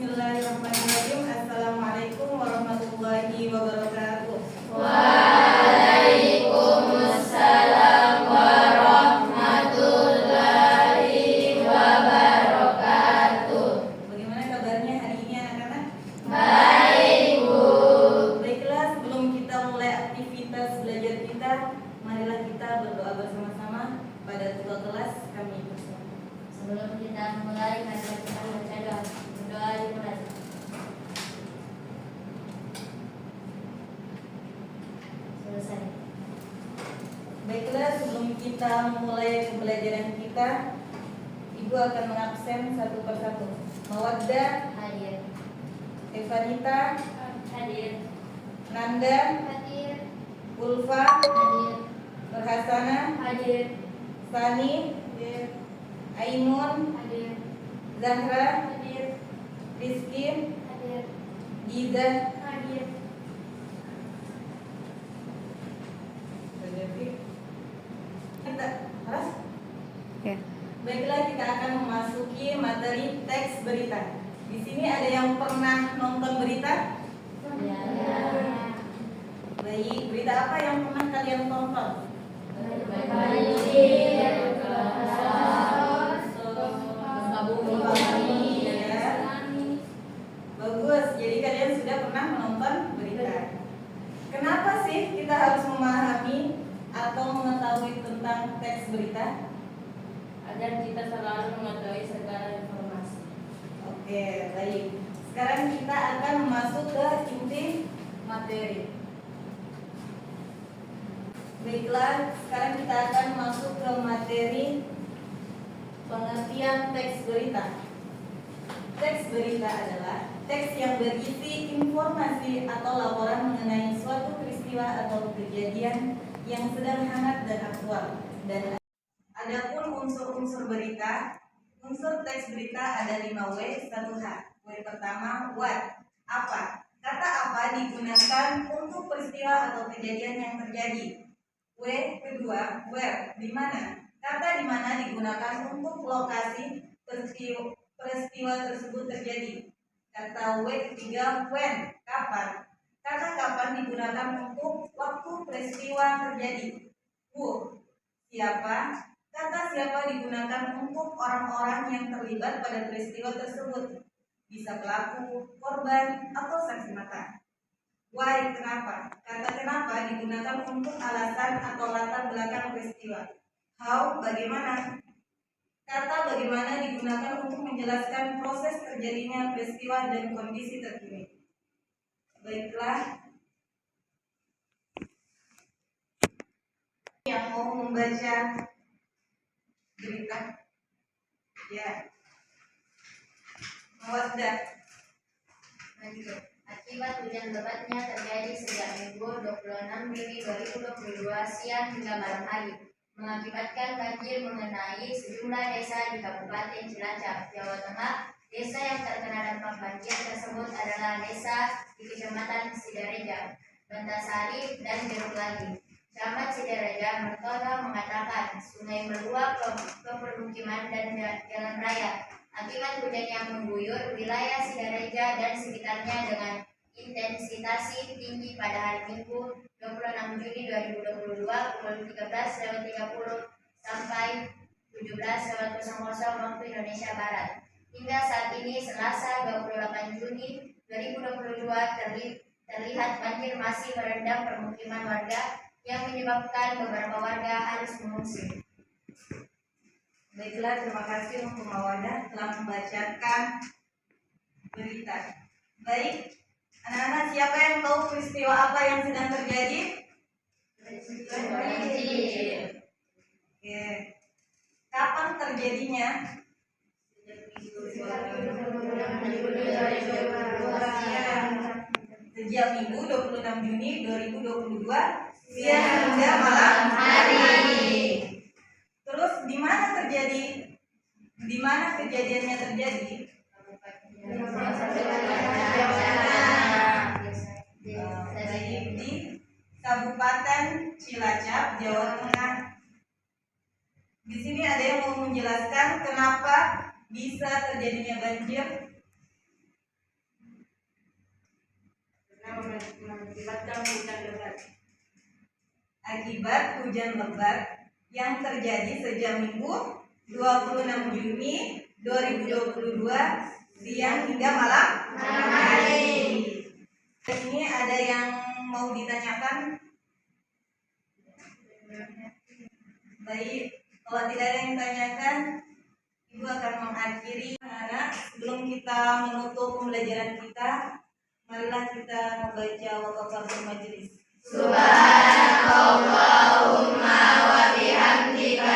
Bismillahirrahmanirrahim. Assalamualaikum warahmatullahi wabarakatuh. Waalaikumsalam warahmatullahi wabarakatuh. Bagaimana kabarnya hari ini anak-anak? Baik, Bu. Baiklah, sebelum kita mulai aktivitas belajar kita, marilah kita berdoa bersama-sama pada ketua kelas kami bersama. Sebelum kita mulai, mari kita baca doa. Berdoa dimulai. Selesai. Baiklah, sebelum kita mulai pembelajaran kita, Ibu akan mengabsen satu persatu. Mawaddah, Hadir. Evanita, Hadir. Nanda, Hadir. Ulfa, Hadir. Nurhasana, Hadir. Sani, Ainun, Hadir. Zahra, Hadir. Rizky, Hadir. Giza, Hadir. kita harus. Ya. Baiklah, kita akan memasuki materi teks berita. Di sini ada yang pernah nonton berita? Ya. Baik, berita apa yang pernah kalian tonton? Ya. Bagus, jadi kalian sudah pernah menonton berita. Kenapa sih kita harus memahami atau mengetahui tentang teks berita? Agar kita selalu mengetahui segala informasi. Oke, baik. Sekarang kita akan masuk ke inti materi. Baiklah, sekarang kita akan masuk ke materi pengertian teks berita. Teks berita adalah teks yang berisi informasi atau laporan mengenai suatu peristiwa atau kejadian yang sedang hangat dan aktual. Dan adapun unsur-unsur berita, unsur teks berita ada 5 W, 1 H. W pertama, what, apa. Kata apa digunakan untuk peristiwa atau kejadian yang terjadi. W kedua, where, di mana. Kata di mana digunakan untuk lokasi peristiwa tersebut terjadi. Kata W ketiga, when, kapan. Kata kapan digunakan untuk waktu peristiwa terjadi. Who, siapa. Kata siapa digunakan untuk orang-orang yang terlibat pada peristiwa tersebut. Bisa pelaku, korban, atau saksi mata. Why, kenapa. Kata kenapa digunakan untuk alasan atau latar belakang peristiwa. How, bagaimana. Kata bagaimana digunakan untuk menjelaskan proses terjadinya peristiwa dan kondisi terkini. Baiklah, yang mau membaca berita, ya, Mawaddah. Akibat hujan lebatnya terjadi sejak Minggu 26 Juni 2022 siang hingga malam hari, mengakibatkan banjir mengenai sejumlah desa di Kabupaten Cilacap, Jawa Tengah. Desa yang terkena dampak banjir tersebut adalah desa di Kecamatan Sidareja, Bantasari, dan Jeruk Lagi. Camat Sidareja Mertono mengatakan sungai meluap ke permukiman dan jalan raya. Akibat hujan yang mengguyur wilayah Sidareja dan sekitarnya dengan intensitas tinggi pada hari Minggu 26 Juni 2022 pukul 13.30 sampai 17.00 waktu Indonesia Barat. Hingga saat ini Selasa 28 Juni 2022 terlihat banjir masih merendam permukiman warga yang menyebabkan beberapa warga harus mengungsi. Baiklah, terima kasih untuk Mawaddah telah membacakan berita. Baik, anak-anak, siapa yang tahu peristiwa apa yang sedang terjadi? Oke. Kapan terjadinya? Sejak Minggu 26 Juni 2022 siang hingga malam hari. Terus di mana terjadi? Di mana kejadiannya terjadi? Di Kabupaten Cilacap, Jawa Tengah. Di sini ada yang mau menjelaskan kenapa bisa terjadinya banjir? mengakibatkan hujan lebat. Akibat hujan lebat yang terjadi sejak Minggu 26 Juni 2022 siang hingga malam hari. Ini ada yang mau ditanyakan? Baik, kalau tidak ada yang ditanyakan, Ibu akan mengakhiri. Anak, sebelum kita menutup pembelajaran kita, marilah kita membaca waqafatul majelis. Subhanallahumma wa bihamdika